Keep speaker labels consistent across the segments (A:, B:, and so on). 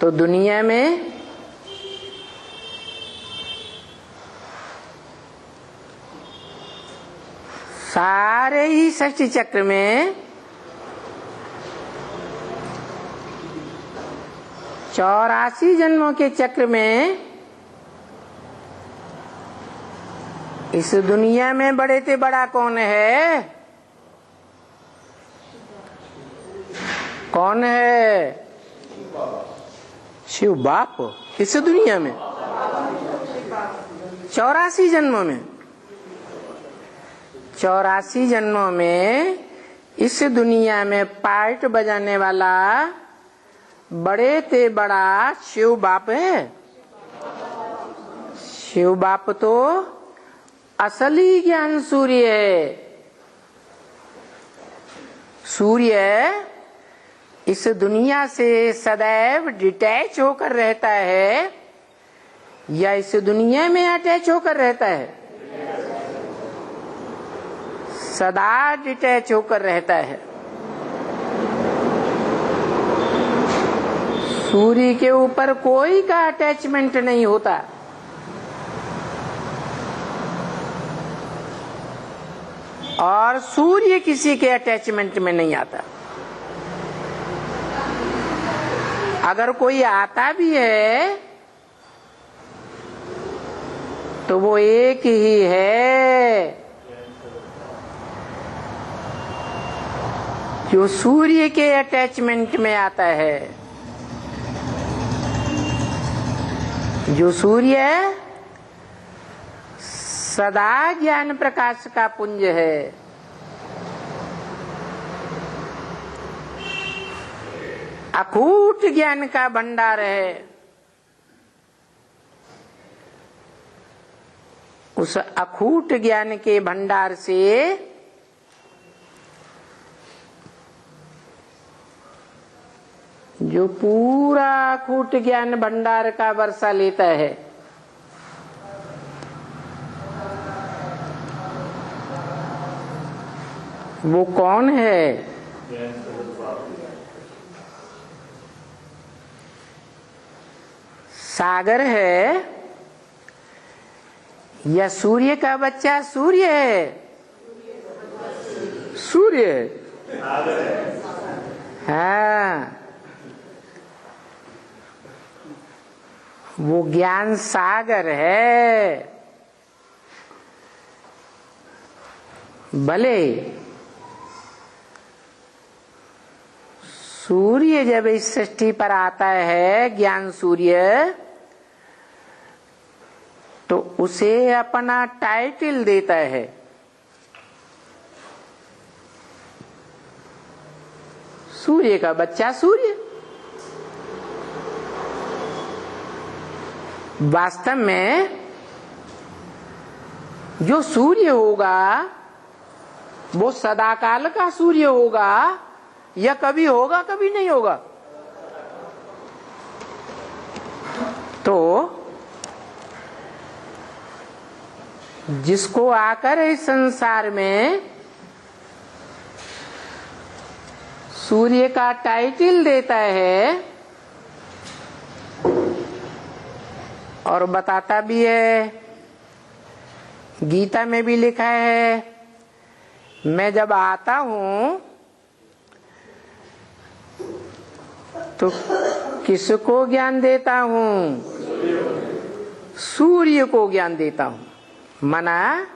A: तो दुनिया में सारे ही सृष्टि चक्र में 84 जन्मों के चक्र में इस दुनिया में बड़े से बड़ा कौन है? कौन है? शिव बाप। इस दुनिया में 84 जन्मों में 84 जन्मों में इस दुनिया में पार्ट बजाने वाला बड़े से बड़ा शिव बाप है। शिव बाप तो असली ज्ञान सूर्य है। सूर्य इस दुनिया से सदैव डिटैच होकर रहता है या इस दुनिया में अटैच होकर रहता है? सदा डिटैच होकर रहता है। सूर्य के ऊपर कोई का अटैचमेंट नहीं होता। और सूर्य किसी के अटैचमेंट में नहीं आता। अगर कोई आता भी है तो वो एक ही है जो सूर्य के अटैचमेंट में आता है। जो सूर्य सदा ज्ञान प्रकाश का पुंज है। अकूट ज्ञान का भंडार है। उस अकूट ज्ञान के भंडार से जो पूरा अकूट ज्ञान भंडार का वर्षा लेता है, वो कौन है? सागर है या सूर्य का बच्चा सूर्य है? सूर्य है। हाँ, वो ज्ञान सागर है। भले सूर्य जब इस सृष्टि पर आता है, ज्ञान सूर्य, तो उसे अपना टाइटल देता है। सूर्य का बच्चा सूर्य। वास्तव में जो सूर्य होगा वो सदाकाल का सूर्य होगा या कभी होगा कभी नहीं होगा? तो जिसको आकर इस संसार में सूर्य का टाइटल देता है और बताता भी है, गीता में भी लिखा है, मैं जब आता हूं तो किसको ज्ञान देता हूं? सूर्य को ज्ञान देता हूं। मना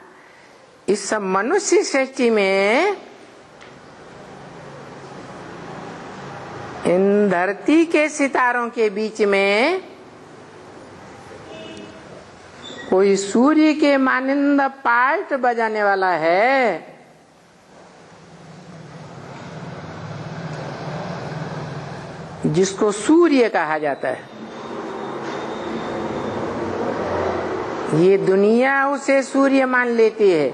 A: इस मनुष्य सृष्टि में इन धरती के सितारों के बीच में कोई सूर्य के मानिंद पार्ट बजाने वाला है? जिसको सूर्य कहा जाता है। ये दुनिया उसे सूर्य मान लेती है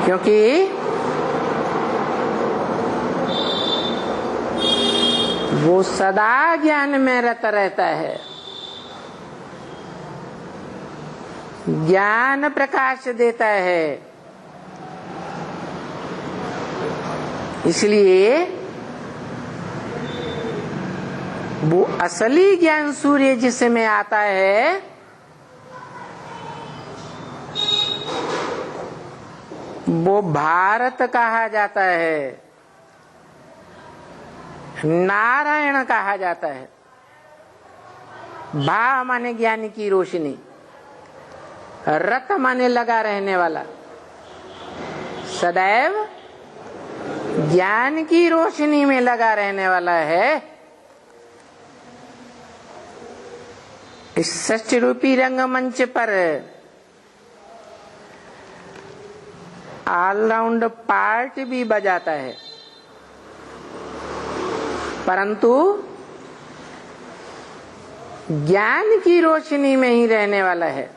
A: क्योंकि वो सदा ज्ञान में रत रहता है। ज्ञान प्रकाश देता है। इसलिए वो असली ज्ञान सूर्य जिसमें आता है वो भारत कहा जाता है, नारायण कहा जाता है। भा माने ज्ञान की रोशनी, रत माने लगा रहने वाला, सदैव ज्ञान की रोशनी में लगा रहने वाला है। इस सृष्टि रूपी रंगमंच पर ऑलराउंड पार्ट भी बजाता है, परंतु ज्ञान की रोशनी में ही रहने वाला है।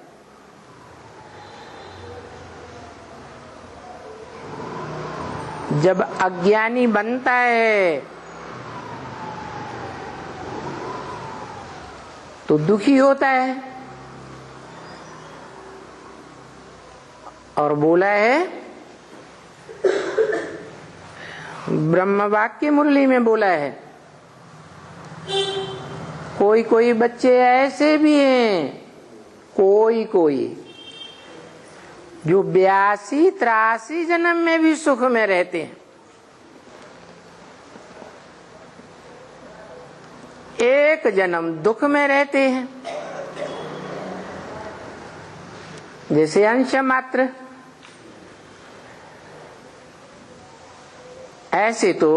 A: जब अज्ञानी बनता है तो दुखी होता है, और बोला है ब्रह्म वाक्य मुरली में बोला है, कोई कोई बच्चे ऐसे भी हैं, कोई कोई जो 82-83 जन्म में भी सुख में रहते हैं, एक जन्म दुख में रहते हैं, जैसे अंश मात्र। ऐसे तो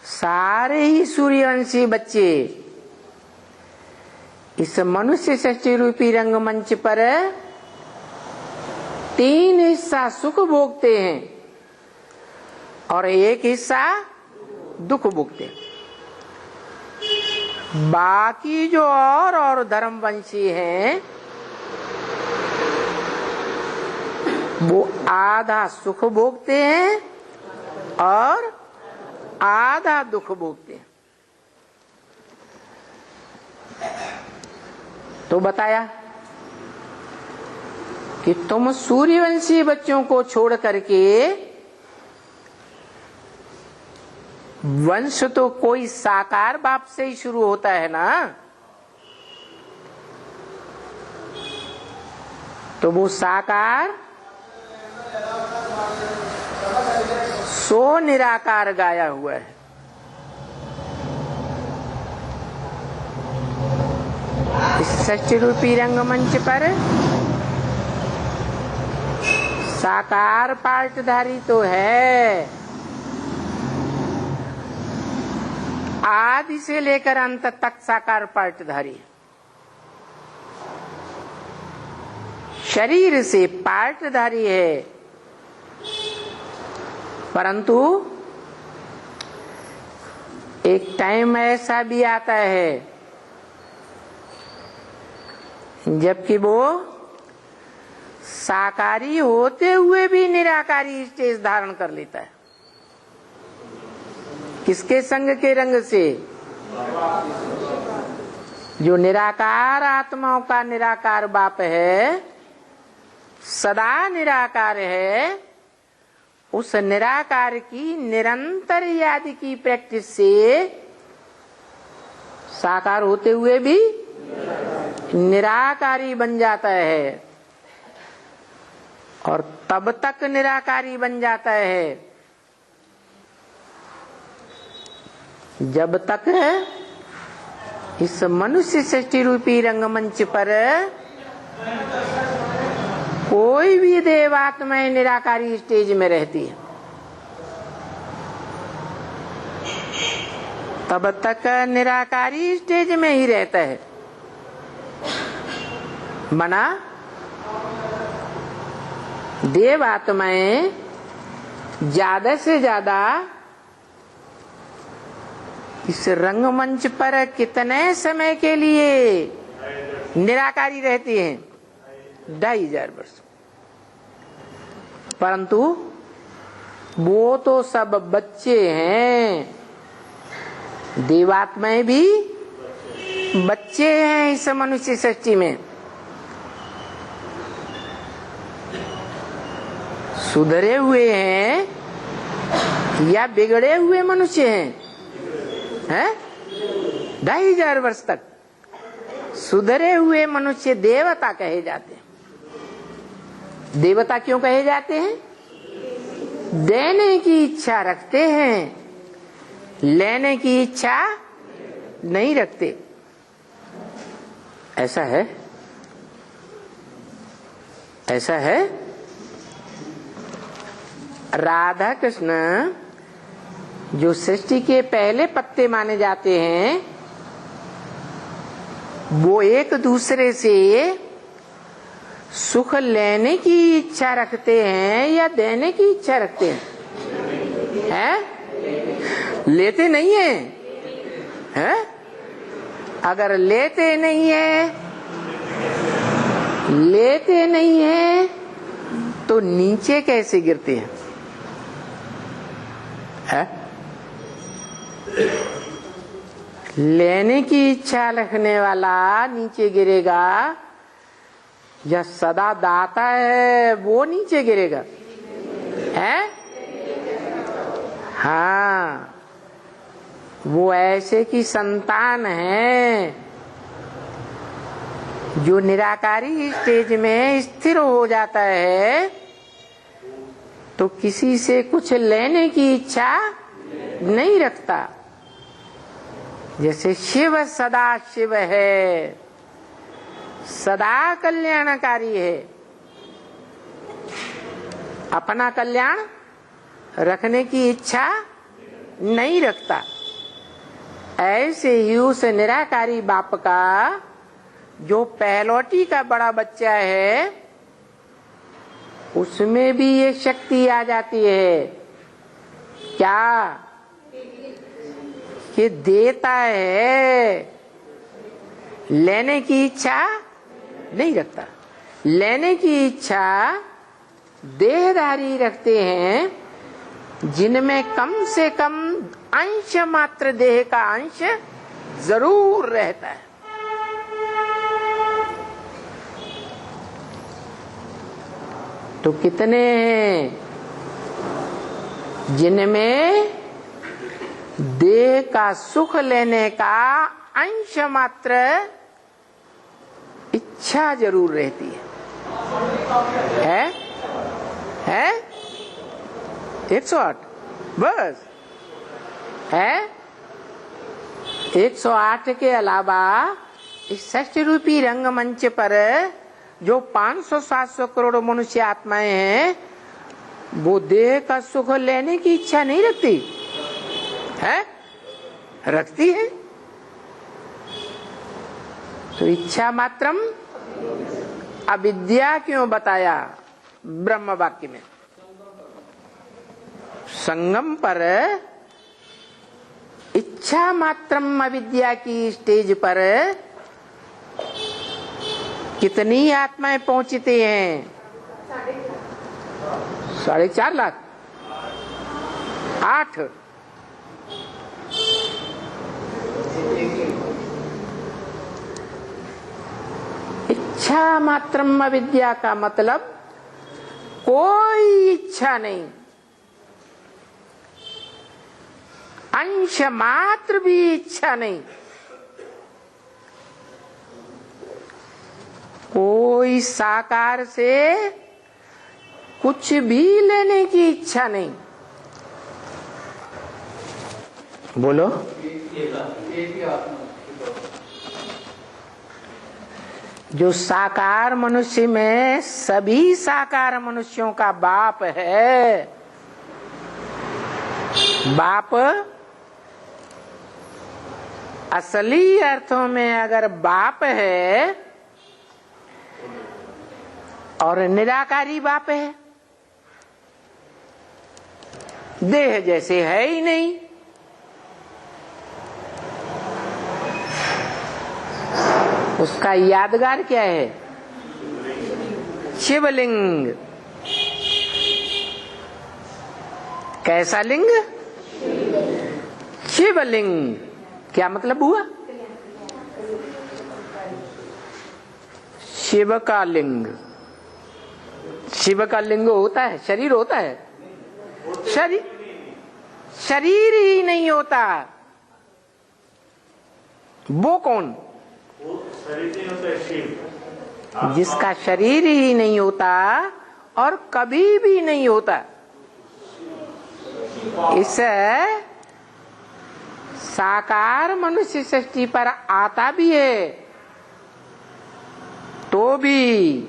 A: सारे ही सूर्यवंशी बच्चे इस मनुष्य सृष्टि रूपी रंगमंच पर 3 हिस्सा सुख भोगते हैं और 1 हिस्सा दुख भोगते हैं। बाकी जो और धर्मवंशी हैं वो आधा सुख भोगते हैं और आधा दुख भोगते हैं। तो बताया कि तुम सूर्यवंशी बच्चों को छोड़ करके वंश तो कोई साकार बाप से ही शुरू होता है ना, तो वो साकार सो निराकार गाया हुआ है। इस सृष्टि रूपी रंगमंच पर साकार पार्टधारी तो है, आदि से लेकर अंत तक साकार पार्टधारी। शरीर से पार्टधारी है, परंतु एक टाइम ऐसा भी आता है जबकि वो साकारी होते हुए भी निराकारी स्टेज धारण कर लेता है। किसके संग के रंग से? जो निराकार आत्माओं का निराकार बाप है, सदा निराकार है, उस निराकार की निरंतर याद की प्रैक्टिस से साकार होते हुए भी निराकारी बन जाता है, और तब तक निराकारी बन जाता है जब तक इस मनुष्य सृष्टि रूपी रंगमंच पर कोई भी देवात्माएं निराकारी स्टेज में रहती है, तब तक निराकारी स्टेज में ही रहता है। मना देवात्माएं ज्यादा से ज्यादा इस रंगमंच पर कितने समय के लिए निराकारी रहती हैं? 2500 वर्ष। परंतु वो तो सब बच्चे हैं, देवात्माएं भी बच्चे हैं इस मनुष्य सृष्टि में। सुधरे हुए हैं या बिगड़े हुए मनुष्य हैं? है 2500 वर्ष तक सुधरे हुए मनुष्य देवता कहे जाते हैं। देवता क्यों कहे जाते हैं? देने की इच्छा रखते हैं, लेने की इच्छा नहीं रखते। ऐसा है, ऐसा है। राधा कृष्ण जो सृष्टि के पहले पत्ते माने जाते हैं, वो एक दूसरे से सुख लेने की इच्छा रखते हैं या देने की इच्छा रखते हैं? लेते नहीं है, हैं? अगर लेते नहीं है तो नीचे कैसे गिरते हैं? लेने की इच्छा रखने वाला नीचे गिरेगा या सदा दाता है वो नीचे गिरेगा? है? हाँ, वो ऐसे की संतान है जो निराकारी स्टेज में स्थिर हो जाता है तो किसी से कुछ लेने की इच्छा नहीं रखता। जैसे शिव सदा शिव है, सदा कल्याणकारी है, अपना कल्याण रखने की इच्छा नहीं रखता। ऐसे ही उस निराकारी बाप का जो पहलौटी का बड़ा बच्चा है, उसमें भी ये शक्ति आ जाती है क्या कि देता है, लेने की इच्छा नहीं रखता। लेने की इच्छा देहधारी रखते हैं जिनमें कम से कम अंश मात्र देह का अंश जरूर रहता है। तो कितने हैं जिनमें देह का सुख लेने का अंश मात्र इच्छा जरूर रहती है? 108 बस है। 108 के अलावा इस षष्ठ रूपी रंगमंच पर जो 500-700 करोड़ मनुष्य आत्माएं हैं, वो देह का सुख लेने की इच्छा नहीं रखती है? रखती है। तो इच्छा मात्रम अविद्या क्यों बताया ब्रह्म वाक्य में? संगम पर इच्छा मात्रम अविद्या की स्टेज पर कितनी आत्माएं पहुंचती हैं? 4.5 लाख 8। इच्छा मात्रम अविद्या का मतलब कोई इच्छा नहीं, अंश मात्र भी इच्छा नहीं, कोई साकार से कुछ भी लेने की इच्छा नहीं। बोलो। जो साकार मनुष्य में सभी साकार मनुष्यों का बाप है, बाप असली अर्थों में अगर बाप है और निराकारी बाप है, देह जैसे है ही नहीं, उसका यादगार क्या है? शिवलिंग। कैसा लिंग? शिवलिंग। क्या मतलब हुआ? शिव का लिंग। शिव का लिंग होता है? शरीर होता है? शरीर ही नहीं होता। वो कौन?
B: वो शरीर नहीं होता है, शिव।
A: जिसका शरीर ही नहीं होता और कभी भी नहीं होता। इस साकार मनुष्य सृष्टि पर आता भी है तो भी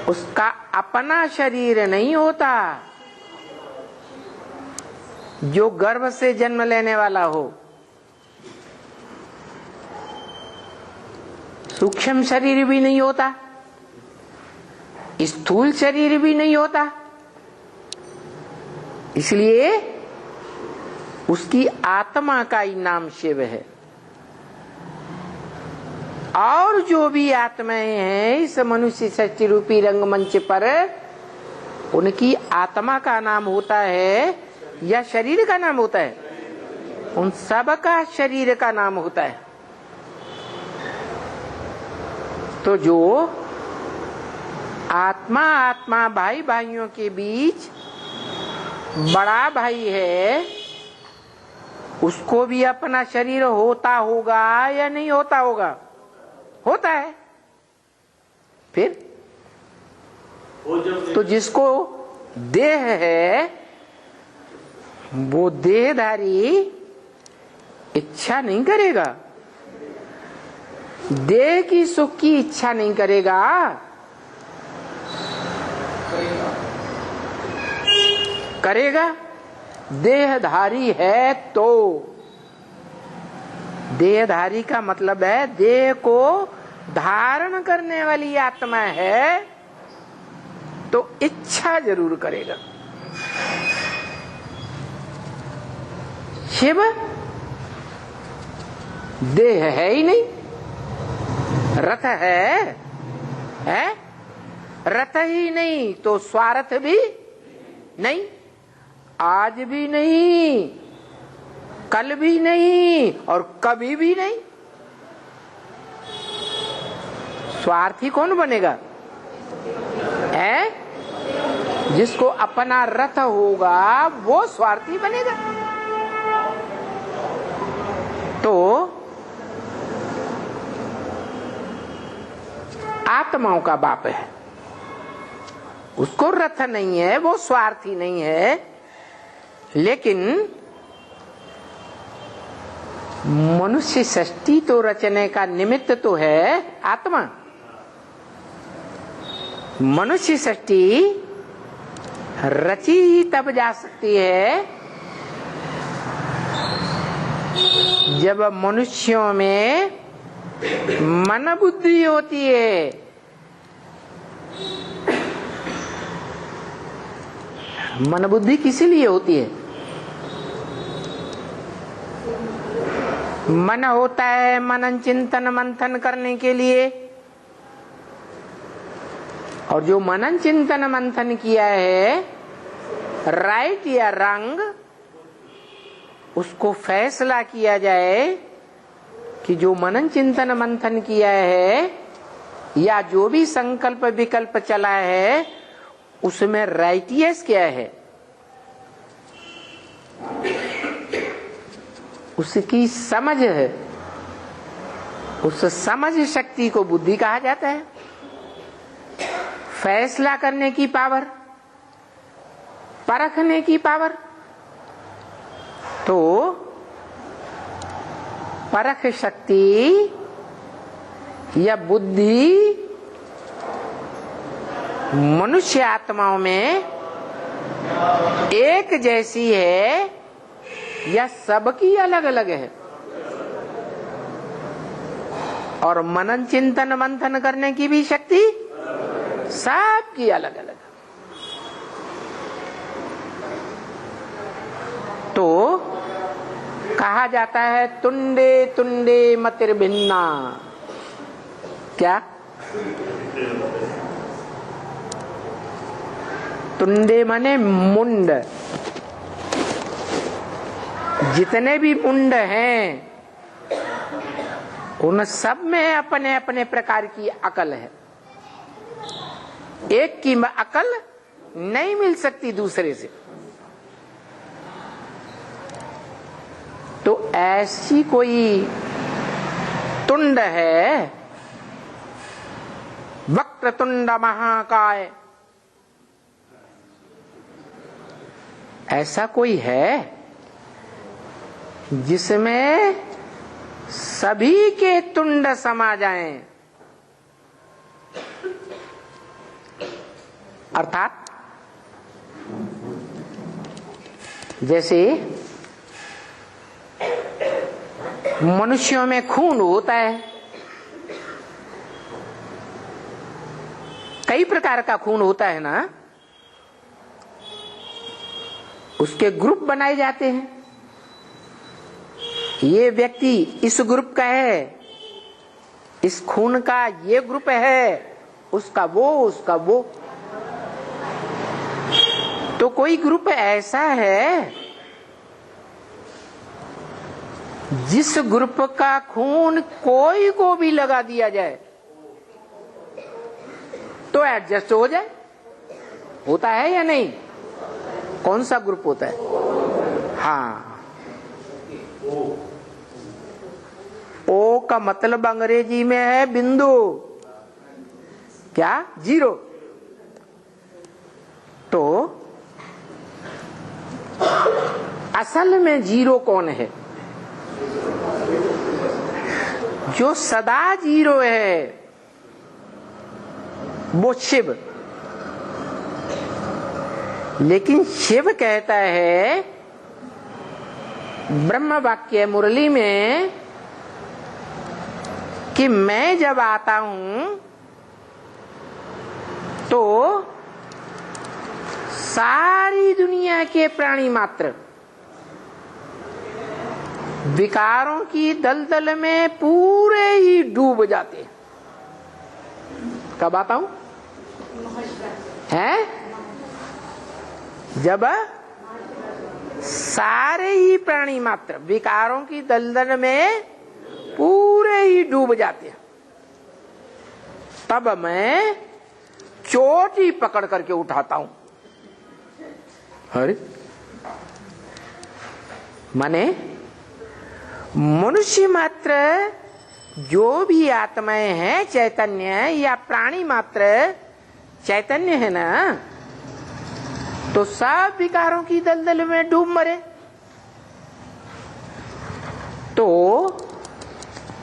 A: उसका अपना शरीर नहीं होता जो गर्भ से जन्म लेने वाला हो। सूक्ष्म शरीर भी नहीं होता, स्थूल शरीर भी नहीं होता, इसलिए उसकी आत्मा का ही नाम शिव है। और जो भी आत्माएं हैं इस मनुष्य सृष्टि रूपी रंगमंच पर, उनकी आत्मा का नाम होता है या शरीर का नाम होता है? उन सब का शरीर का नाम होता है। तो जो आत्मा आत्मा भाई भाइयों के बीच बड़ा भाई है, उसको भी अपना शरीर होता होगा या नहीं होता होगा? होता है। फिर तो जिसको देह है वो देहधारी इच्छा नहीं करेगा, देह की सुख की इच्छा नहीं करेगा, करेगा? देहधारी है तो। देहधारी का मतलब है देह को धारण करने वाली आत्मा है तो इच्छा जरूर करेगा। शिव देह है ही नहीं, रथ है? रथ ही नहीं तो स्वार्थ भी नहीं, आज भी नहीं, कल भी नहीं और कभी भी नहीं। स्वार्थी कौन बनेगा? है? जिसको अपना रथ होगा वो स्वार्थी बनेगा। तो आत्माओं का बाप है, उसको रथ नहीं है, वो स्वार्थी नहीं है, लेकिन मनुष्य सृष्टि तो रचने का निमित्त तो है आत्मा। मनुष्य सृष्टि रची ही तब जा सकती है जब मनुष्यों में मन बुद्धि होती है। मन बुद्धि किसी लिए होती है? मन होता है मनन चिंतन मंथन करने के लिए, और जो मनन चिंतन मंथन किया है राइट या रंग, उसको फैसला किया जाए कि जो मनन चिंतन मंथन किया है या जो भी संकल्प विकल्प चला है उसमें राइटियस क्या है, उसकी समझ है। उस समझ शक्ति को बुद्धि कहा जाता है। फैसला करने की पावर, परखने की पावर। तो परख शक्ति या बुद्धि मनुष्य आत्माओं में एक जैसी है या सबकी अलग अलग है? और मनन चिंतन मंथन करने की भी शक्ति सबकी अलग अलग। तो कहा जाता है तुंडे तुंडे मतिर भिन्ना। क्या? तुंडे माने मुंड। जितने भी मुंड हैं उन सब में अपने अपने प्रकार की अकल है। एक की अकल नहीं मिल सकती दूसरे से। तो ऐसी कोई तुंड है, वक्रतुंड महाकाय, ऐसा कोई है जिसमें सभी के तुंड समा जाएं? अर्थात जैसे मनुष्यों में खून होता है, कई प्रकार का खून होता है ना, उसके ग्रुप बनाए जाते हैं। ये व्यक्ति इस ग्रुप का है, इस खून का ये ग्रुप है, उसका वो। तो कोई ग्रुप ऐसा है जिस ग्रुप का खून कोई को भी लगा दिया जाए तो एडजस्ट हो जाए, होता है या नहीं? कौन सा ग्रुप होता है? हाँ, ओ का मतलब अंग्रेजी में है बिंदु, क्या? जीरो। तो असल में जीरो कौन है? जो सदा जीरो है वो शिव। लेकिन शिव कहता है ब्रह्म वाक्य मुरली में कि मैं जब आता हूं तो सारी दुनिया के प्राणी मात्र विकारों की दलदल में पूरे ही डूब जाते हैं। कब आता हूं? है जब सारे ही प्राणी मात्र विकारों की दलदल में पूरे ही डूब जाते हैं, तब मैं चोटी पकड़ करके उठाता हूं। अरे माने मनुष्य मात्र जो भी आत्माएं हैं चैतन्य या प्राणी मात्र चैतन्य है ना, तो सब विकारों की दलदल में डूब मरे। तो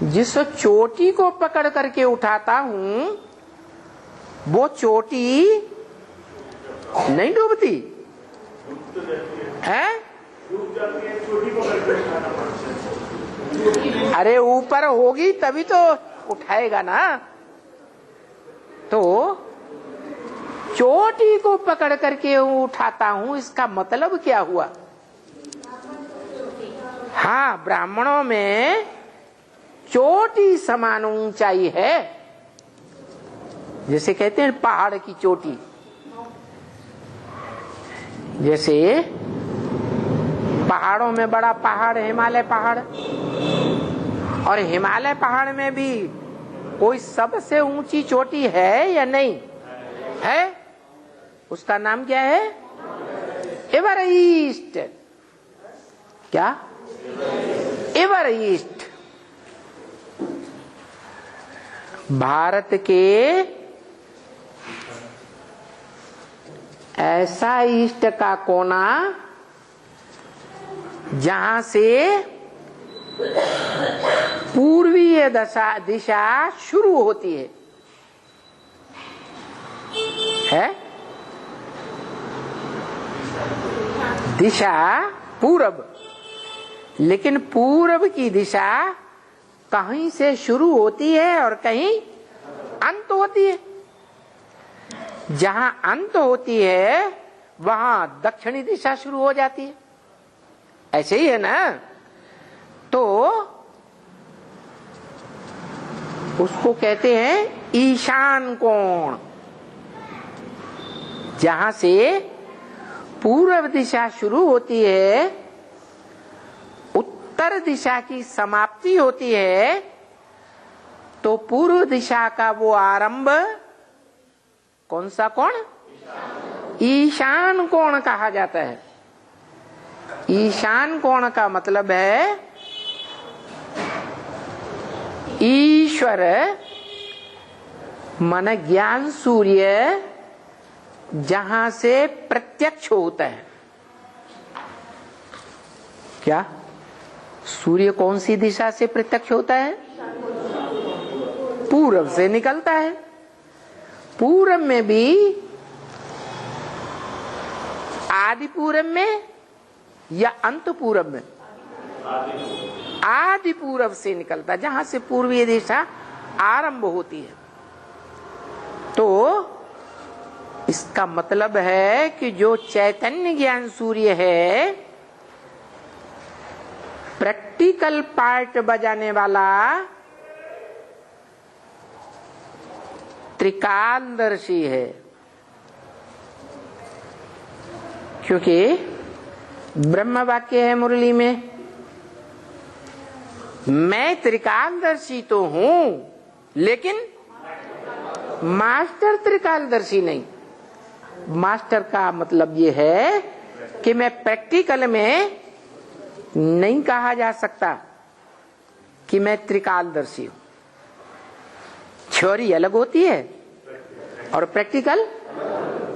A: जिस चोटी को पकड़ करके उठाता हूं वो चोटी नहीं डूबती है? अरे ऊपर होगी तभी तो उठाएगा ना। तो चोटी को पकड़ करके उठाता हूं, इसका मतलब क्या हुआ? हाँ, ब्राह्मणों में चोटी समान ऊंचाई है, जैसे कहते हैं पहाड़ की चोटी। जैसे पहाड़ों में बड़ा पहाड़ हिमालय पहाड़, और हिमालय पहाड़ में भी कोई सबसे ऊंची चोटी है या नहीं है? उसका नाम क्या है? एवरेस्ट। क्या? एवरेस्ट। भारत के ऐसा ईस्ट का कोना जहां से पूर्वीय दिशा शुरू होती है दिशा पूरब, लेकिन पूरब की दिशा कहीं से शुरू होती है और कहीं अंत होती है। जहां अंत होती है वहां दक्षिणी दिशा शुरू हो जाती है, ऐसे ही है ना। तो उसको कहते हैं ईशान कोण। जहां से पूर्व दिशा शुरू होती है, उत्तर दिशा की समाप्ति होती है, तो पूर्व दिशा का वो आरंभ कौन सा कोण? ईशान कोण कहा जाता है। ईशान कोण का मतलब है ईश्वर मन ज्ञान सूर्य जहां से प्रत्यक्ष होता है। क्या सूर्य कौन सी दिशा से प्रत्यक्ष होता है? पूरब से निकलता है। पूरब में भी आदि पूरब में या अंत पूरब में? आदि पूरब से निकलता है, जहां से पूर्वीय दिशा आरंभ होती है। तो इसका मतलब है कि जो चैतन्य ज्ञान सूर्य है, प्रैक्टिकल पार्ट बजाने वाला त्रिकालदर्शी है। क्योंकि ब्रह्म वाक्य है मुरली में, मैं त्रिकालदर्शी तो हूं लेकिन मास्टर त्रिकालदर्शी नहीं। मास्टर का मतलब ये है कि मैं प्रैक्टिकल में नहीं कहा जा सकता कि मैं त्रिकालदर्शी हूं। थ्योरी अलग होती है और प्रैक्टिकल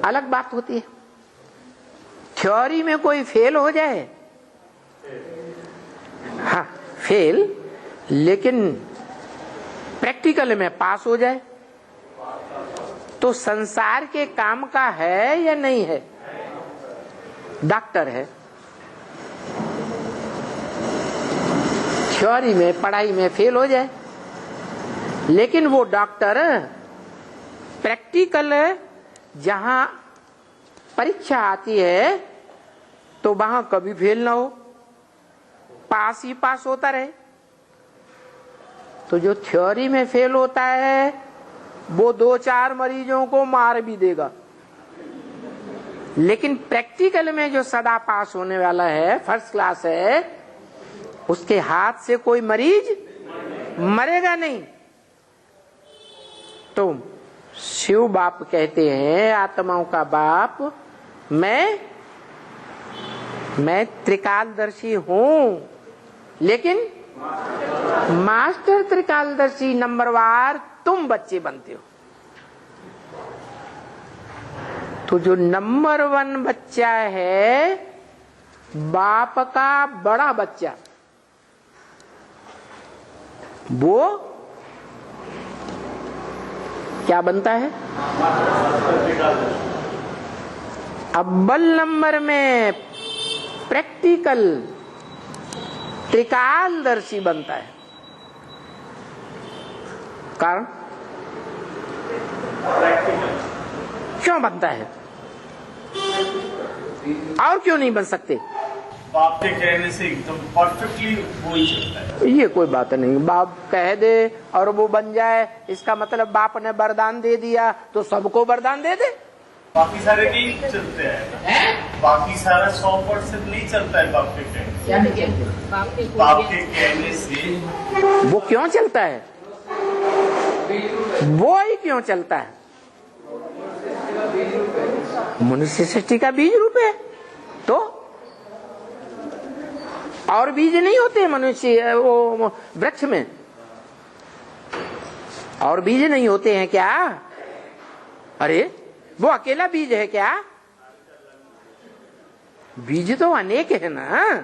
A: अलग बात होती है। थ्योरी में कोई फेल हो जाए, हाँ फेल, लेकिन प्रैक्टिकल में पास हो जाए तो संसार के काम का है या नहीं है? डॉक्टर है, थ्योरी में पढ़ाई में फेल हो जाए, लेकिन वो डॉक्टर प्रैक्टिकल जहां परीक्षा आती है तो वहां कभी फेल ना हो, पास ही पास होता रहे। तो जो थ्योरी में फेल होता है वो 2-4 मरीजों को मार भी देगा, लेकिन प्रैक्टिकल में जो सदा पास होने वाला है, फर्स्ट क्लास है, उसके हाथ से कोई मरीज मरेगा नहीं। तो शिव बाप कहते हैं, आत्माओं का बाप, मैं त्रिकालदर्शी हूं, लेकिन मास्टर त्रिकालदर्शी नंबरवार तुम बच्चे बनते हो। तो जो नंबर 1 बच्चा है, बाप का बड़ा बच्चा, वो क्या बनता है? अव्वल नंबर में प्रैक्टिकल त्रिकालदर्शी बनता है। कारण क्यों बनता है और क्यों नहीं बन सकते?
B: बाप के कहने से एकदम परफेक्टली वो ही चलता है।
A: ये कोई बात नहीं, बाप कह दे और वो बन जाए, इसका मतलब बाप ने वरदान दे दिया तो सबको वरदान दे दे।
B: बाकी सारे नहीं चलते हैं, बाकी सारा 100% नहीं चलता है बाप के कहने से। बाप के कहने से
A: वो क्यों चलता है? वो ही क्यों चलता है? मनुष्य सृष्टि का बीज रूप है। तो और बीज नहीं होते मनुष्य वो वृक्ष में? और बीज नहीं होते हैं क्या? अरे वो अकेला बीज है क्या? बीज तो अनेक है ना।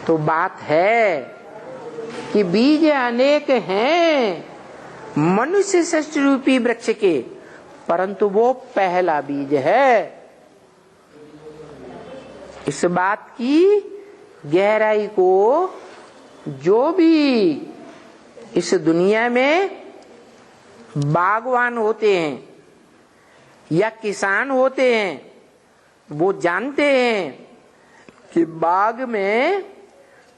A: तो बात है कि बीज अनेक हैं मनुष्य सृष्टि रूपी वृक्ष के, परंतु वो पहला बीज है। इस बात की गहराई को जो भी इस दुनिया में बागवान होते हैं या किसान होते हैं, वो जानते हैं कि बाग में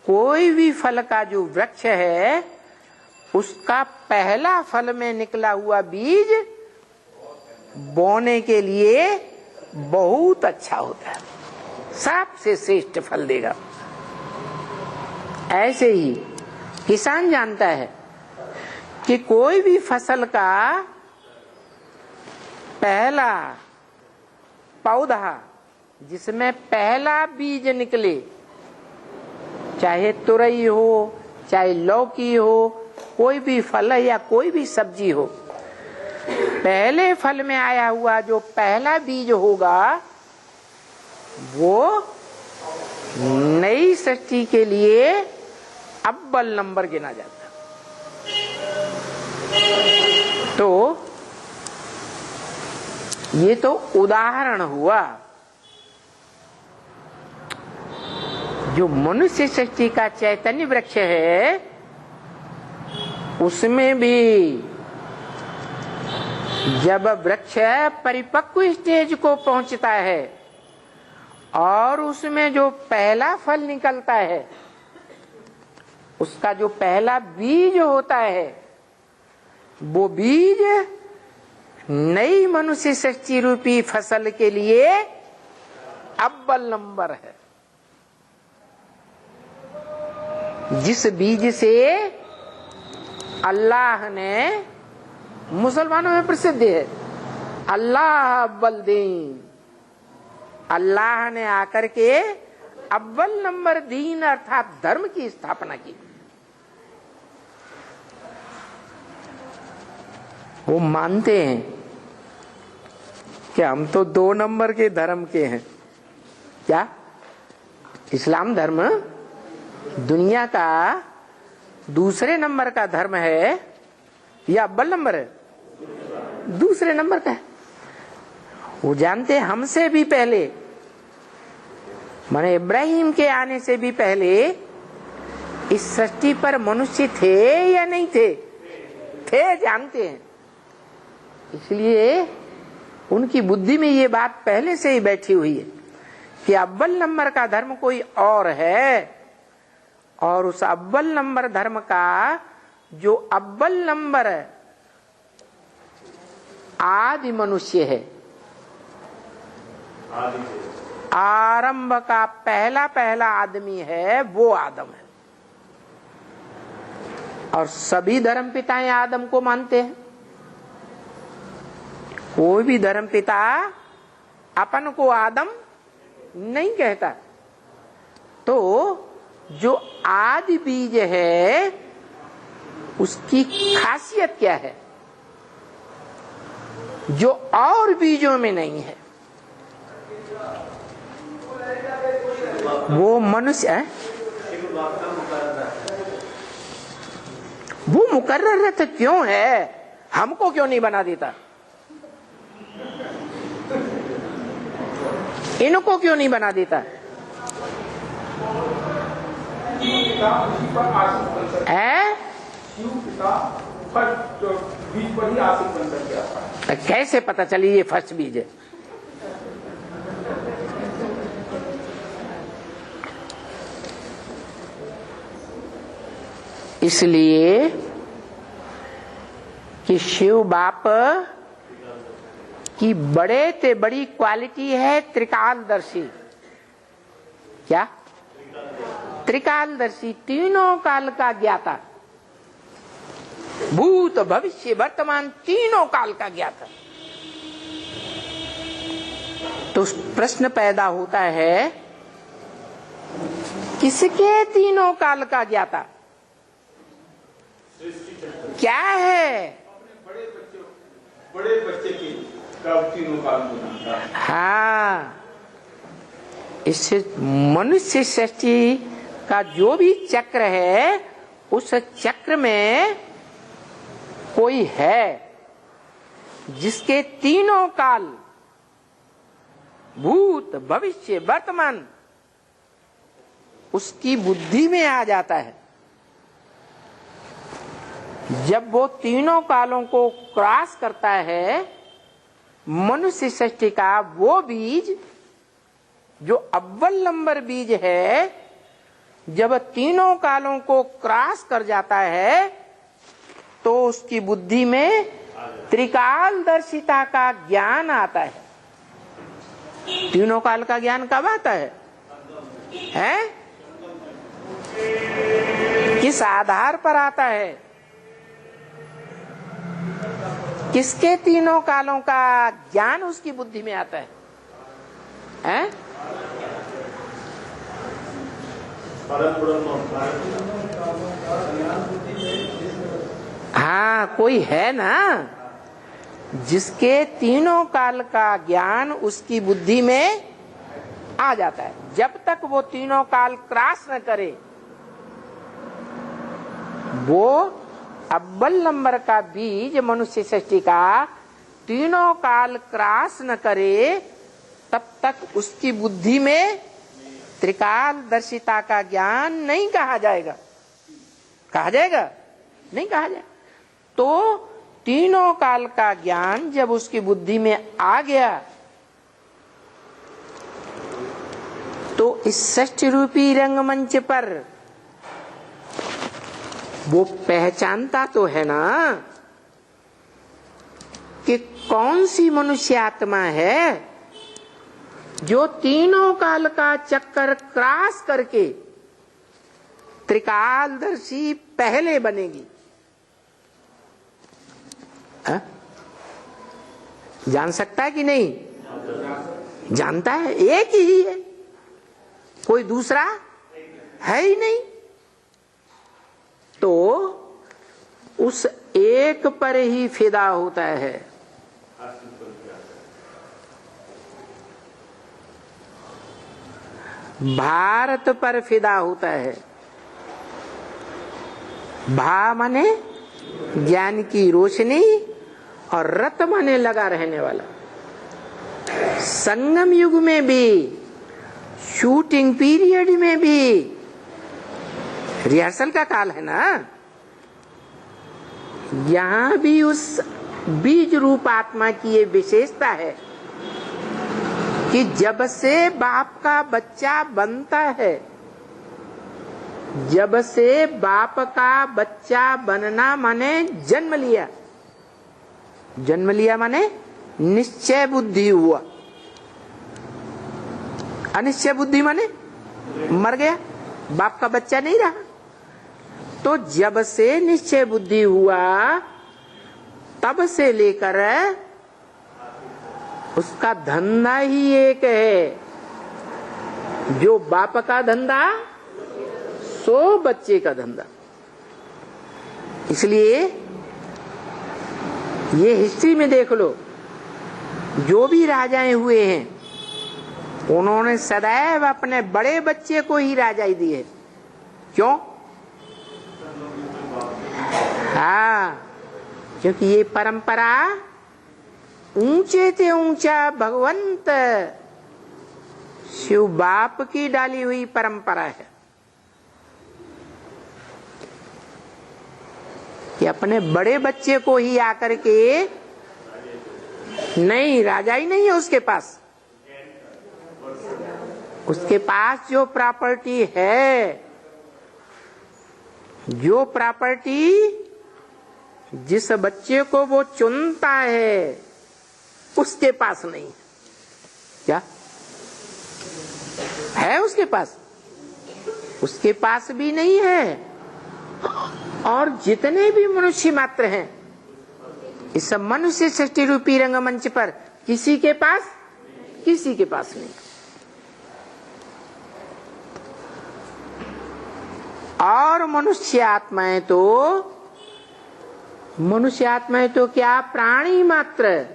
A: कोई भी फल का जो वृक्ष है, उसका पहला फल में निकला हुआ बीज बोने के लिए बहुत अच्छा होता है, सबसे श्रेष्ठ फल देगा। ऐसे ही किसान जानता है कि कोई भी फसल का पहला पौधा जिसमें पहला बीज निकले, चाहे तुरई हो, चाहे लौकी हो, कोई भी फल या कोई भी सब्जी हो, पहले फल में आया हुआ जो पहला बीज होगा वो नई सृष्टि के लिए अव्वल नंबर गिना जाता है। तो ये तो उदाहरण हुआ। जो मनुष्य सृष्टि का चैतन्य वृक्ष है उसमें भी जब वृक्ष परिपक्व स्टेज को पहुंचता है और उसमें जो पहला फल निकलता है, उसका जो पहला बीज होता है, वो बीज नई मनुष्य सृष्टि रूपी फसल के लिए अव्वल नंबर है। जिस बीज से अल्लाह ने, मुसलमानों में प्रसिद्ध है अल्लाह अव्वल दीन, अल्लाह ने आकर के अव्वल नंबर दीन अर्थात धर्म की स्थापना की। वो मानते हैं कि हम तो 2 नंबर के धर्म के हैं। क्या इस्लाम धर्म दुनिया का दूसरे नंबर का धर्म है या अव्वल नंबर है? दूसरे नंबर का है। वो जानते हमसे भी पहले, माने इब्राहिम के आने से भी पहले इस सृष्टि पर मनुष्य थे या नहीं थे? थे, जानते हैं। इसलिए उनकी बुद्धि में ये बात पहले से ही बैठी हुई है कि अव्वल नंबर का धर्म कोई और है, और उस अव्वल नंबर धर्म का जो अव्वल नंबर आदि मनुष्य है, आरंभ का पहला आदमी है, वो आदम है। और सभी धर्म पिताएं आदम को मानते हैं। कोई भी धर्म पिता अपन को आदम नहीं कहता। तो जो आदि बीज है उसकी खासियत क्या है जो और बीजों में नहीं है? वो मनुष्य है, वो मुकर्रर तो क्यों है? हमको क्यों नहीं बना देता? इनको क्यों नहीं बना देता?
C: बीज पर ही आशिक बन करके आता है।
A: कैसे पता चली ये फर्स्ट बीज है? इसलिए कि शिव बाप की बड़े ते बड़ी क्वालिटी है त्रिकालदर्शी। क्या? त्रिकालदर्शी, तीनों काल का ज्ञाता, भूत भविष्य वर्तमान तीनों काल का ज्ञाता। तो प्रश्न पैदा होता है किसके तीनों काल का ज्ञाता क्या है?
C: बड़े बच्चे की तीनों काल को जानता है।
A: हाँ, इससे मनुष्य सृष्टि का जो भी चक्र है उस चक्र में कोई है जिसके तीनों काल भूत भविष्य वर्तमान उसकी बुद्धि में आ जाता है। जब वो तीनों कालों को क्रॉस करता है मनुष्य सृष्टि का वो बीज जो अव्वल नंबर बीज है, जब तीनों कालों को क्रॉस कर जाता है तो उसकी बुद्धि में त्रिकालदर्शिता का ज्ञान आता है। तीनों काल का ज्ञान कब आता है? किस आधार पर आता है? किसके तीनों कालों का ज्ञान उसकी बुद्धि में आता है? हाँ, कोई है ना जिसके तीनों काल का ज्ञान उसकी बुद्धि में आ जाता है। जब तक वो तीनों काल क्रॉस न करे, वो अव्वल नंबर का बीज मनुष्य सृष्टि का तीनों काल क्रॉस न करे, तब तक उसकी बुद्धि में त्रिकालदर्शिता का ज्ञान नहीं कहा जाएगा। कहा जाएगा? नहीं कहा जाएगा। तो तीनों काल का ज्ञान जब उसकी बुद्धि में आ गया, तो इस षष्ठी रूपी रंगमंच पर वो पहचानता तो है ना कि कौन सी मनुष्य आत्मा है जो तीनों काल का चक्कर क्रॉस करके त्रिकालदर्शी पहले बनेगी। हा? जान सकता है कि नहीं? जानता है, एक ही है, कोई दूसरा है ही नहीं। तो उस एक पर ही फिदा होता है। भारत पर फिदा होता है। भा माने ज्ञान की रोशनी और रत माने लगा रहने वाला। संगम युग में भी, शूटिंग पीरियड में भी, रिहर्सल का काल है ना, यहां भी उस बीज रूप आत्मा की ये विशेषता है कि जब से बाप का बच्चा बनता है, जब से बाप का बच्चा बनना माने जन्म लिया, जन्म लिया माने निश्चय बुद्धि हुआ, अनिश्चय बुद्धि माने मर गया, बाप का बच्चा नहीं रहा। तो जब से निश्चय बुद्धि हुआ, तब से लेकर उसका धंधा ही एक है। जो बाप का धंधा, सो बच्चे का धंधा। इसलिए ये हिस्ट्री में देख लो, जो भी राजाएं हुए हैं, उन्होंने सदैव अपने बड़े बच्चे को ही राजाई दी है। क्यों? हाँ, क्योंकि ये परंपरा ऊंचे से ऊंचा भगवंत शिव बाप की डाली हुई परंपरा है कि अपने बड़े बच्चे को ही आकर के, नहीं, राजा ही नहीं है उसके पास, उसके पास जो प्रॉपर्टी है, जो प्रॉपर्टी जिस बच्चे को वो चुनता है, उसके पास नहीं। क्या है उसके पास? उसके पास भी नहीं है। और जितने भी मनुष्य मात्र हैं इस मनुष्य सृष्टि रूपी रंगमंच पर, किसी के पास नहीं। और मनुष्य आत्माएं तो क्या, प्राणी मात्र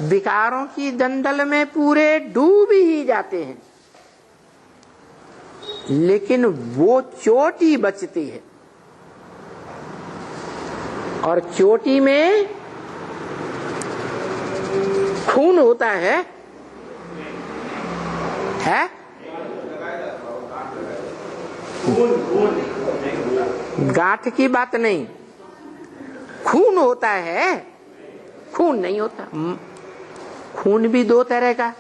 A: विकारों की दंदल में पूरे डूब ही जाते हैं, लेकिन वो चोटी बचती है। और चोटी में खून होता है? गांठ की बात नहीं, खून होता है। खून नहीं होता। खून भी दो तरह का,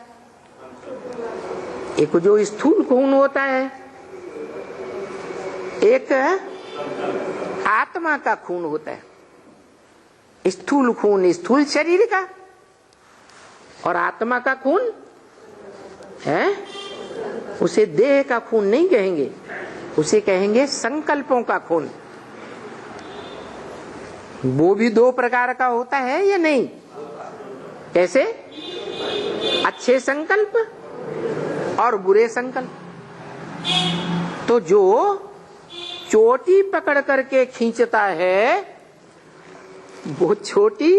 A: एक जो स्थूल खून होता है, एक आत्मा का खून होता है। स्थूल खून स्थूल शरीर का, और आत्मा का खून है, उसे देह का खून नहीं कहेंगे, उसे कहेंगे संकल्पों का खून। वो भी दो प्रकार का होता है या नहीं? कैसे? अच्छे संकल्प और बुरे संकल्प। तो जो चोटी पकड़ करके खींचता है वो चोटी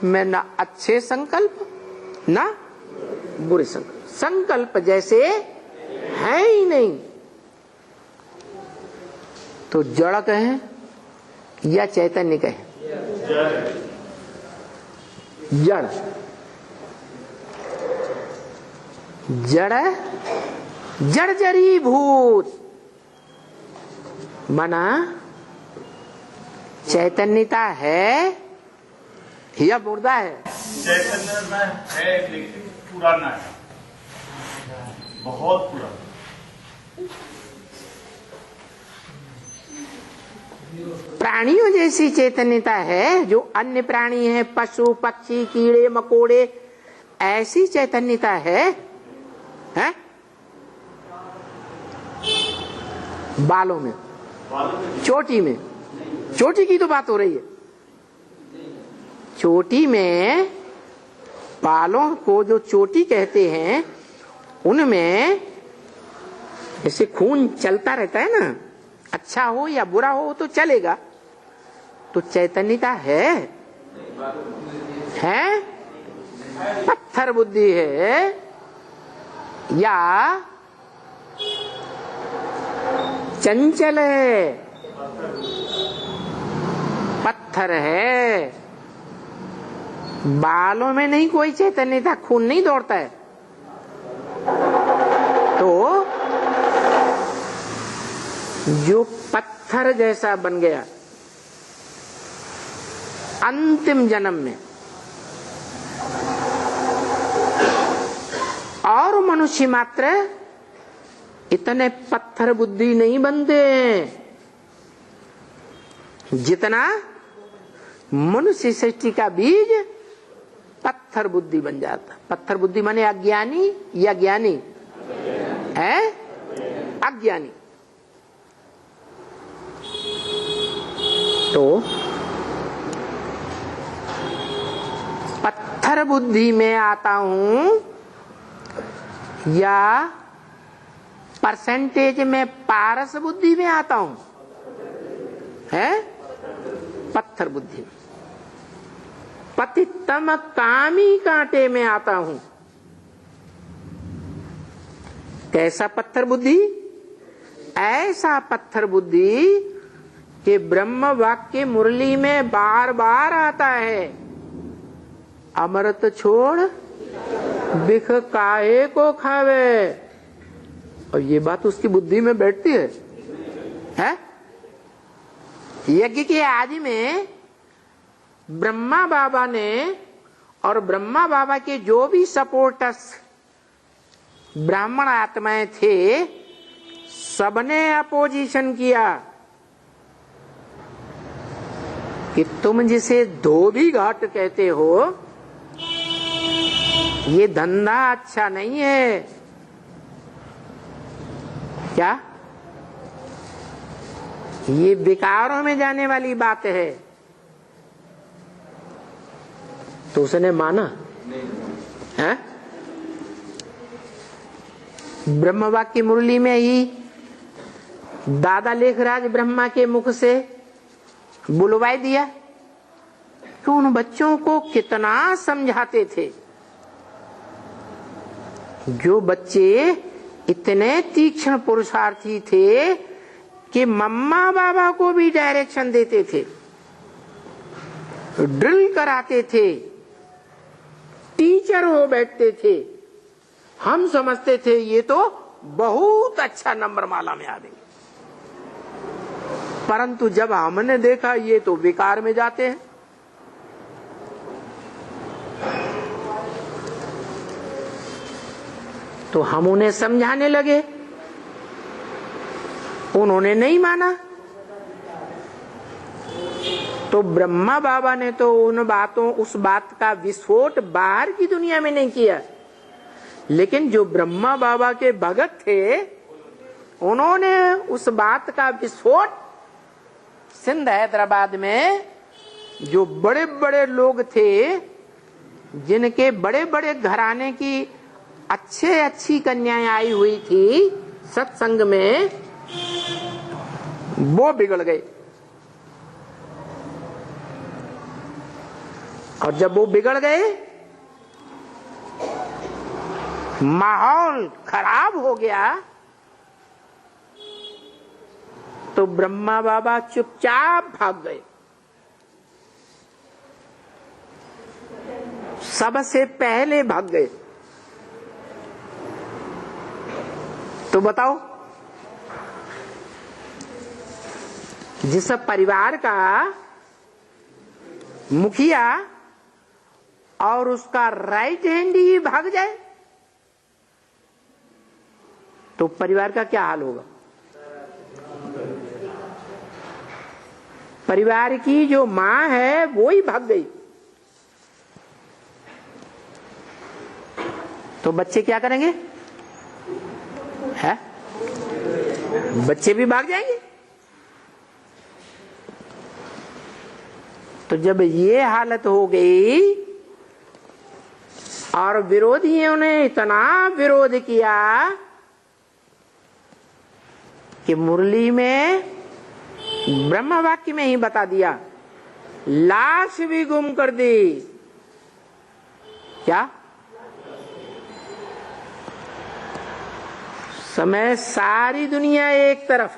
A: में ना अच्छे संकल्प ना बुरे संकल्प, संकल्प जैसे है ही नहीं। तो जड़ कहें या चैतन्य कहें? जड़। जड़ जर्जरीभूत माना चैतन्यता है या मुर्दा है?
B: चैतन्य में है लेकिन पुराना है, बहुत पुराना।
A: प्राणियों जैसी चैतन्यता है, जो अन्य प्राणी है, पशु पक्षी कीड़े मकोड़े, ऐसी चैतन्यता है? बालों में, चोटी में, चोटी की तो बात हो रही है। चोटी में बालों को जो चोटी कहते हैं, उनमें जैसे खून चलता रहता है ना, अच्छा हो या बुरा हो तो चलेगा। तो चैतन्यता है? पत्थर बुद्धि है या चंचल है? पत्थर है। बालों में नहीं कोई चैतन्यता, खून नहीं दौड़ता है। तो जो पत्थर जैसा बन गया अंतिम जन्म में, और मनुष्य मात्र इतने पत्थर बुद्धि नहीं बनते जितना मनुष्य सृष्टि का बीज पत्थर बुद्धि बन जाता। पत्थर बुद्धि माने अज्ञानी या ज्ञानी है? अज्ञानी। तो पत्थर बुद्धि में आता हूं या परसेंटेज में पारस बुद्धि में आता हूं? पत्थर बुद्धि। पतितम कामी कांटे में आता हूं। कैसा पत्थर बुद्धि? ऐसा पत्थर बुद्धि कि ब्रह्म वाक्य मुरली में बार बार आता है, अमृत छोड़ बिख काहे को खावे। और ये बात उसकी बुद्धि में बैठती है? यज्ञ के आदि में ब्रह्मा बाबा ने और ब्रह्मा बाबा के जो भी सपोर्टर्स ब्राह्मण आत्माएं थे, सबने अपोजिशन किया कि तुम जिसे धोबी घाट कहते हो, ये धंधा अच्छा नहीं है। क्या? ये विकारों में जाने वाली बात है। तो उसने माना है? ब्रह्म वाक्य मुरली में ही दादा लेखराज ब्रह्मा के मुख से बुलवाई दिया कि उन बच्चों को कितना समझाते थे। जो बच्चे इतने तीक्ष्ण पुरुषार्थी थे कि मम्मा बाबा को भी डायरेक्शन देते थे, ड्रिल कराते थे, टीचर हो बैठते थे। हम समझते थे ये तो बहुत अच्छा नंबर माला में आ गए, परंतु जब हमने देखा ये तो विकार में जाते हैं। तो हम उन्हें समझाने लगे, उन्होंने नहीं माना। तो ब्रह्मा बाबा ने तो उस बात का विस्फोट बाहर की दुनिया में नहीं किया, लेकिन जो ब्रह्मा बाबा के भगत थे, उन्होंने उस बात का विस्फोट सिंध हैदराबाद में जो बड़े बड़े लोग थे, जिनके बड़े बड़े घराने की अच्छी कन्याएं आई हुई थी, सत्संग में वो बिगड़ गए। और जब वो बिगड़ गए, माहौल खराब हो गया, तो ब्रह्मा बाबा चुपचाप भाग गए। सबसे पहले भाग गए। तो बताओ, जिस परिवार का मुखिया और उसका राइट हैंड ही भाग जाए तो परिवार का क्या हाल होगा? परिवार की जो मां है वो ही भाग गई तो बच्चे क्या करेंगे? है? बच्चे भी भाग जाएंगे। तो जब ये हालत हो गई और विरोधियों ने इतना विरोध किया कि मुरली में ब्रह्म वाक्य में ही बता दिया, लाश भी गुम कर दी। क्या? समय सारी दुनिया एक तरफ,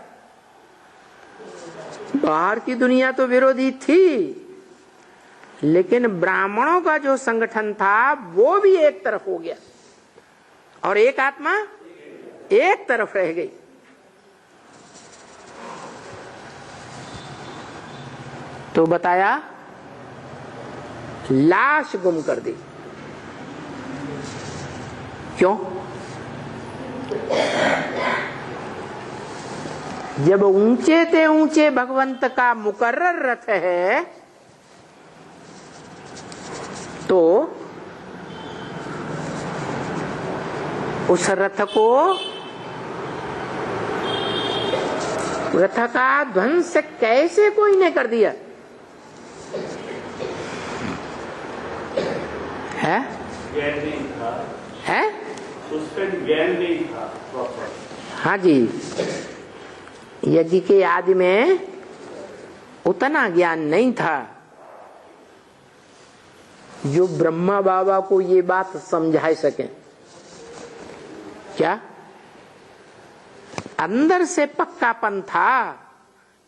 A: बाहर की दुनिया तो विरोधी थी, लेकिन ब्राह्मणों का जो संगठन था वो भी एक तरफ हो गया और एक आत्मा एक तरफ रह गई। तो बताया, लाश गुम कर दी। क्यों? जब ऊंचे ते ऊंचे भगवंत का मुकर्रर रथ है तो उस रथ को, रथ का ध्वंस कैसे कोई ने कर दिया? है?
B: ज्ञान नहीं था।
A: है?
B: उसका ज्ञान नहीं था प्रॉपर।
A: हाँ जी, यज्ञ के आदि में उतना ज्ञान नहीं था जो ब्रह्मा बाबा को ये बात समझा सके। क्या? अंदर से पक्कापन था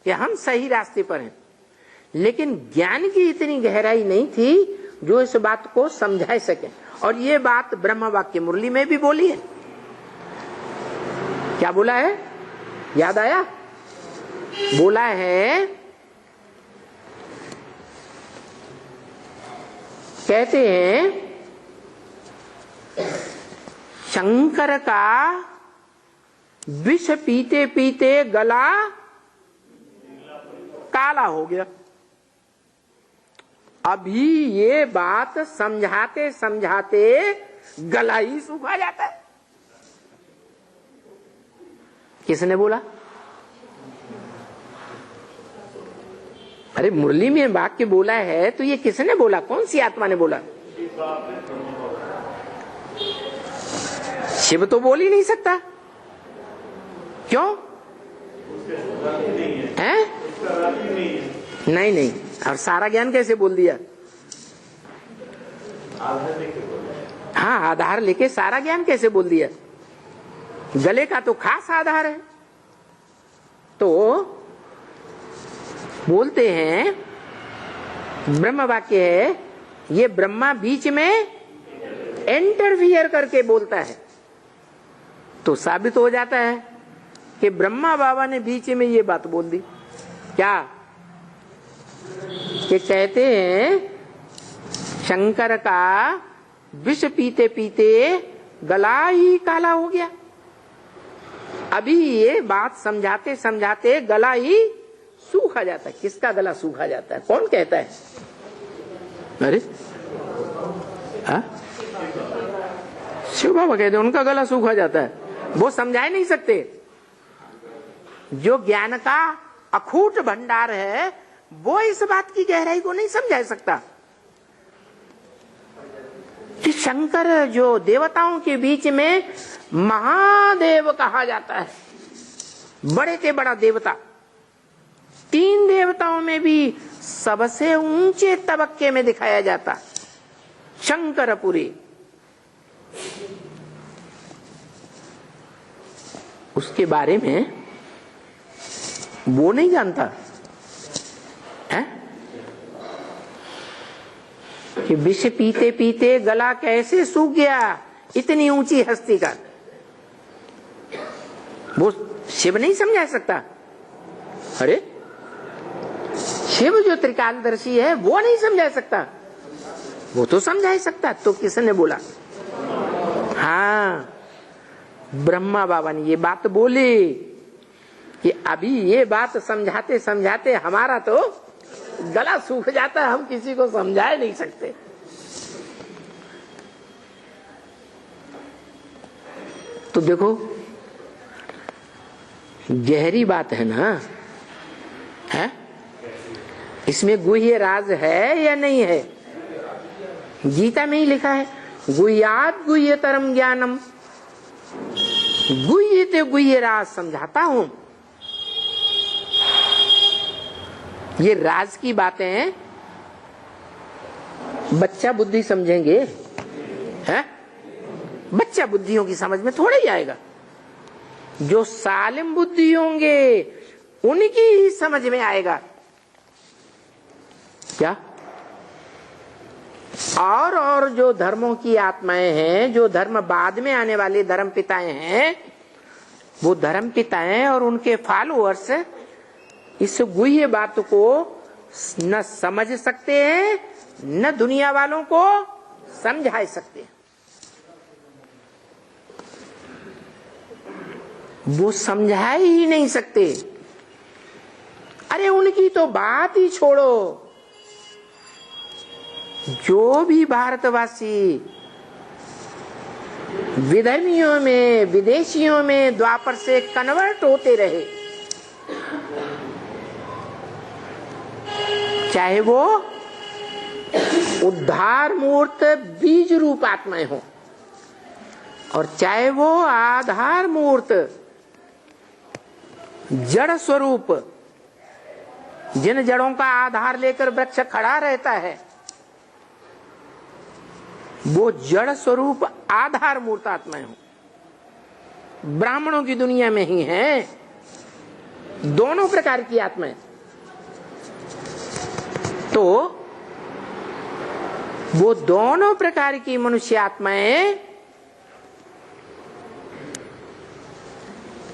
A: कि हम सही रास्ते पर हैं, लेकिन ज्ञान की इतनी गहराई नहीं थी जो इस बात को समझा सके। और ये बात ब्रह्म वाक्य मुरली में भी बोली है। क्या बोला है? याद आया? बोला है, कहते हैं शंकर का विष पीते पीते गला काला हो गया। अभी ये बात समझाते समझाते गला ही सूखा जाता है। किसने बोला? अरे मुरली में वाक्य बोला है तो ये किसने बोला? कौन सी आत्मा ने बोला? शिव तो बोल ही नहीं सकता। क्यों? है? नहीं नहीं, और सारा ज्ञान कैसे बोल दिया? हाँ, आधार लेके सारा ज्ञान कैसे बोल दिया? गले का तो खास आधार है। तो बोलते हैं, ब्रह्म वाक्य है, ये ब्रह्मा बीच में इंटरफियर करके बोलता है, तो साबित हो जाता है कि ब्रह्मा बाबा ने बीच में ये बात बोल दी। क्या? कि कहते हैं शंकर का विष पीते पीते गला ही काला हो गया। अभी ये बात समझाते समझाते गला ही सूखा जाता है। किसका गला सूखा जाता है? कौन कहता है? अरे शिव बाबा कहते हैं उनका गला सूखा जाता है। वो समझा नहीं सकते। जो ज्ञान का अखूट भंडार है वो इस बात की गहराई को नहीं समझा सकता। कि शंकर जो देवताओं के बीच में महादेव कहा जाता है, बड़े से बड़ा देवता, 3 देवताओं में भी सबसे ऊंचे तबक्के में दिखाया जाता शंकरपुरी। उसके बारे में वो नहीं जानता है कि विष पीते पीते गला कैसे सूख गया इतनी ऊंची हस्ती का। वो शिव नहीं समझा सकता। अरे शिव जो त्रिकालदर्शी है वो नहीं समझा सकता, वो तो समझा सकता। तो किसने बोला? हाँ, ब्रह्मा बाबा ने ये बात बोली कि अभी ये बात समझाते समझाते हमारा तो गला सूख जाता है, हम किसी को समझा नहीं सकते। तो देखो गहरी बात है ना, है? इसमें गुह्य राज है या नहीं है? गीता में ही लिखा है, गुह्यात गुह्यतरम ज्ञानम, गुह्य ते गुह्य राज समझाता हूं। ये राज की बातें बच्चा बुद्धि समझेंगे, है? बच्चा बुद्धियों की समझ में थोड़ा ही आएगा। जो सालिम बुद्धि होंगे उनकी ही समझ में आएगा। क्या? और जो धर्मों की आत्माएं हैं, जो धर्म बाद में आने वाले धर्म पिताएं हैं, वो धर्म पिताएं और उनके फॉलोअर्स इस गुह्य बात को न समझ सकते हैं, न दुनिया वालों को समझा सकते हैं। वो समझा ही नहीं सकते। अरे उनकी तो बात ही छोड़ो। जो भी भारतवासी विधर्मियों में, विदेशियों में द्वापर से कन्वर्ट होते रहे, चाहे वो उद्धार मूर्त बीज रूप आत्माएं हो और चाहे वो आधार मूर्त जड़ स्वरूप, जिन जड़ों का आधार लेकर वृक्ष खड़ा रहता है, वो जड़ स्वरूप आधार मूर्त आत्माएं हो। ब्राह्मणों की दुनिया में ही है दोनों प्रकार की आत्माएं। तो वो दोनों प्रकार की मनुष्य आत्माएं,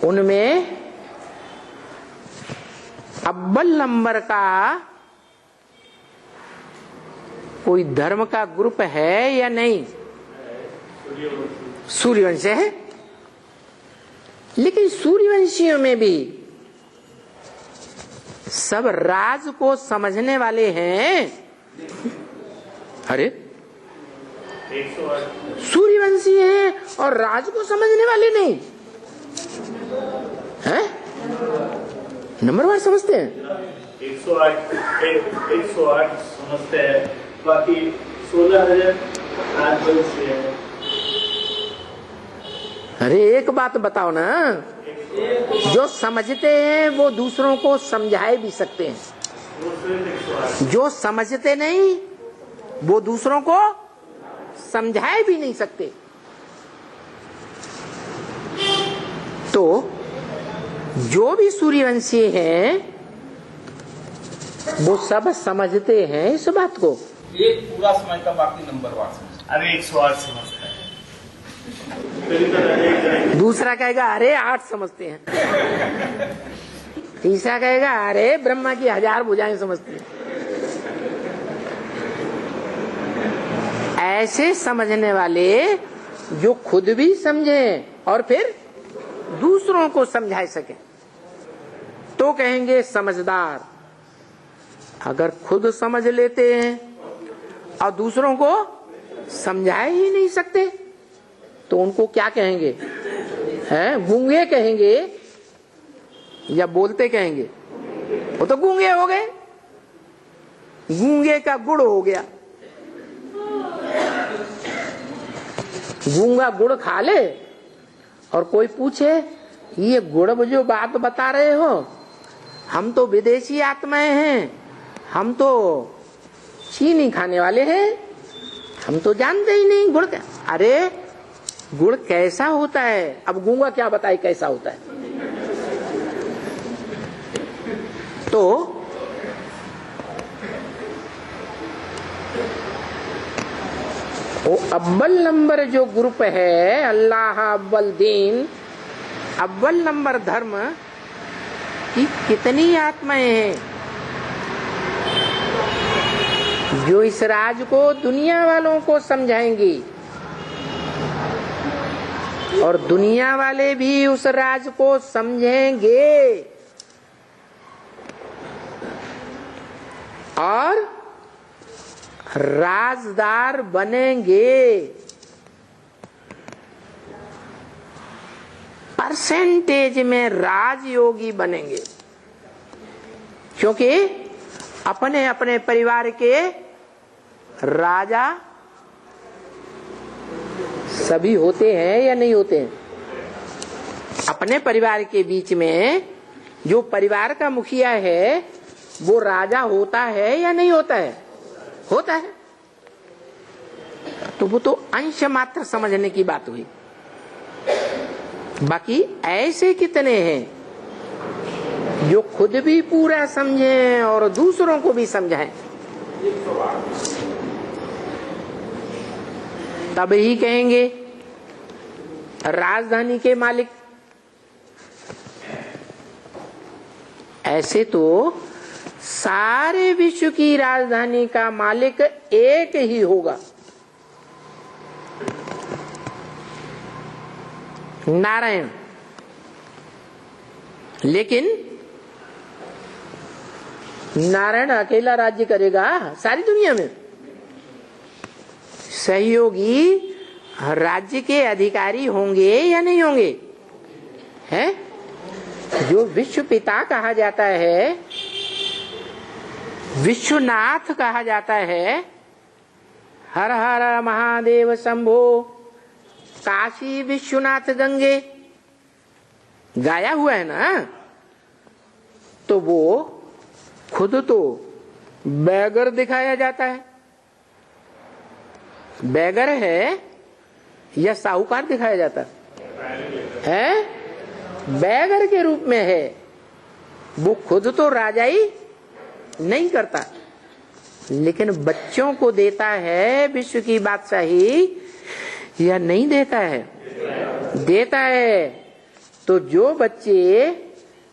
A: उनमें अव्वल नंबर का कोई धर्म का ग्रुप है या नहीं? सूर्यवंश है। लेकिन सूर्यवंशियों में भी सब राज को समझने वाले हैं। अरे सूर्यवंशी हैं और राज को समझने वाले नहीं हैं? नंबरवार समझते हैं।
B: 108 समझते हैं, बाकी 16,000 राजवंशी है।
A: अरे एक बात बताओ ना, जो समझते हैं वो दूसरों को समझाए भी सकते हैं, जो समझते नहीं वो दूसरों को समझाए भी नहीं सकते। तो जो भी सूर्यवंशी हैं वो सब समझते हैं इस बात को।
C: एक पूरा समझता, बाकी नंबरवार समझता।
B: अरे 108 समझता है।
A: दूसरा कहेगा अरे 8 समझते हैं। तीसरा कहेगा अरे ब्रह्मा की 1000 भुजाएं समझते हैं। ऐसे समझने वाले जो खुद भी समझे और फिर दूसरों को समझा सके तो कहेंगे समझदार। अगर खुद समझ लेते हैं और दूसरों को समझा ही नहीं सकते तो उनको क्या कहेंगे? हैं? गूंगे कहेंगे या बोलते कहेंगे? वो तो गूंगे हो गए, गूंगे का गुड़ हो गया। गूंगा गुड़ खा ले और कोई पूछे ये गुड़ जो बात बता रहे हो, हम तो विदेशी आत्माएं हैं, हम तो चीनी खाने वाले हैं, हम तो जानते ही नहीं गुड़ क्या। अरे गुड़ कैसा होता है, अब गूंगा क्या बताए कैसा होता है। तो वो अव्वल नंबर जो ग्रुप है, अल्लाह अव्वल दीन, अव्वल नंबर धर्म की कितनी आत्माएं हैं जो इस राज को दुनिया वालों को समझाएंगी और दुनिया वाले भी उस राज को समझेंगे और राजदार बनेंगे। परसेंटेज में राजयोगी बनेंगे, क्योंकि अपने अपने परिवार के राजा सभी होते हैं या नहीं होते हैं। अपने परिवार के बीच में जो परिवार का मुखिया है वो राजा होता है या नहीं होता है, होता है। तो वो तो अंश मात्र समझने की बात हुई। बाकी ऐसे कितने हैं जो खुद भी पूरा समझें और दूसरों को भी समझाएं, तब ही कहेंगे राजधानी के मालिक। ऐसे तो सारे विश्व की राजधानी का मालिक एक ही होगा, नारायण। लेकिन नारायण अकेला राज्य करेगा सारी दुनिया में? सहयोगी राज्य के अधिकारी होंगे या नहीं होंगे? हैं? जो विश्व पिता कहा जाता है, विश्वनाथ कहा जाता है, हर हर महादेव शंभो, काशी विश्वनाथ गंगे गाया हुआ है ना। तो वो खुद तो बैगर दिखाया जाता है। बैगर है या साहूकार दिखाया जाता है? बैगर के रूप में है। वो खुद तो राजाई नहीं करता, लेकिन बच्चों को देता है विश्व की बादशाही या नहीं देता है? देता है। तो जो बच्चे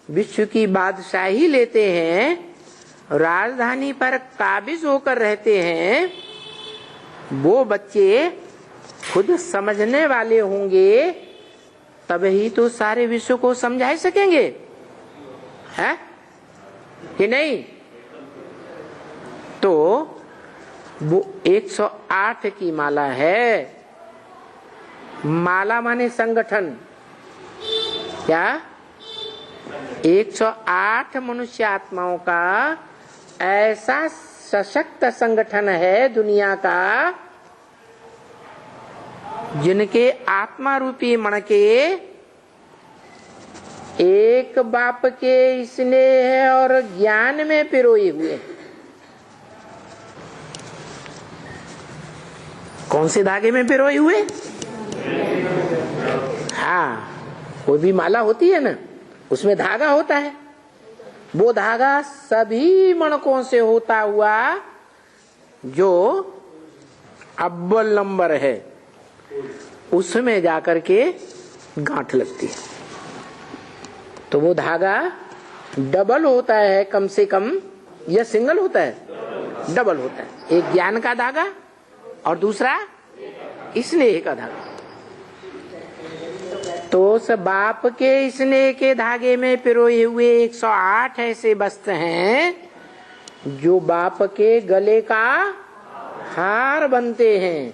A: विश्व की बादशाही लेते हैं, राजधानी पर काबिज होकर रहते हैं, वो बच्चे खुद समझने वाले होंगे, तभी तो सारे विश्व को समझा सकेंगे, है कि नहीं? तो वो 108 की माला है। माला माने संगठन। क्या? 108 मनुष्य आत्माओं का ऐसा सशक्त संगठन है दुनिया का, जिनके आत्मा रूपी मणके एक बाप के स्नेह और ज्ञान में पिरोए हुए। कौन से धागे में पिरोए हुए? हाँ, कोई भी माला होती है ना, उसमें धागा होता है। वो धागा सभी मणकों से होता हुआ जो अव्वल नंबर है, उसमें जाकर के गांठ लगती है। तो वो धागा डबल होता है कम से कम, या सिंगल होता है? डबल होता है। एक ज्ञान का धागा और दूसरा स्नेह का धागा। तो उस बाप के स्नेह के धागे में पिरोए हुए 108 ऐसे वस्त्र हैं जो बाप के गले का हार बनते हैं।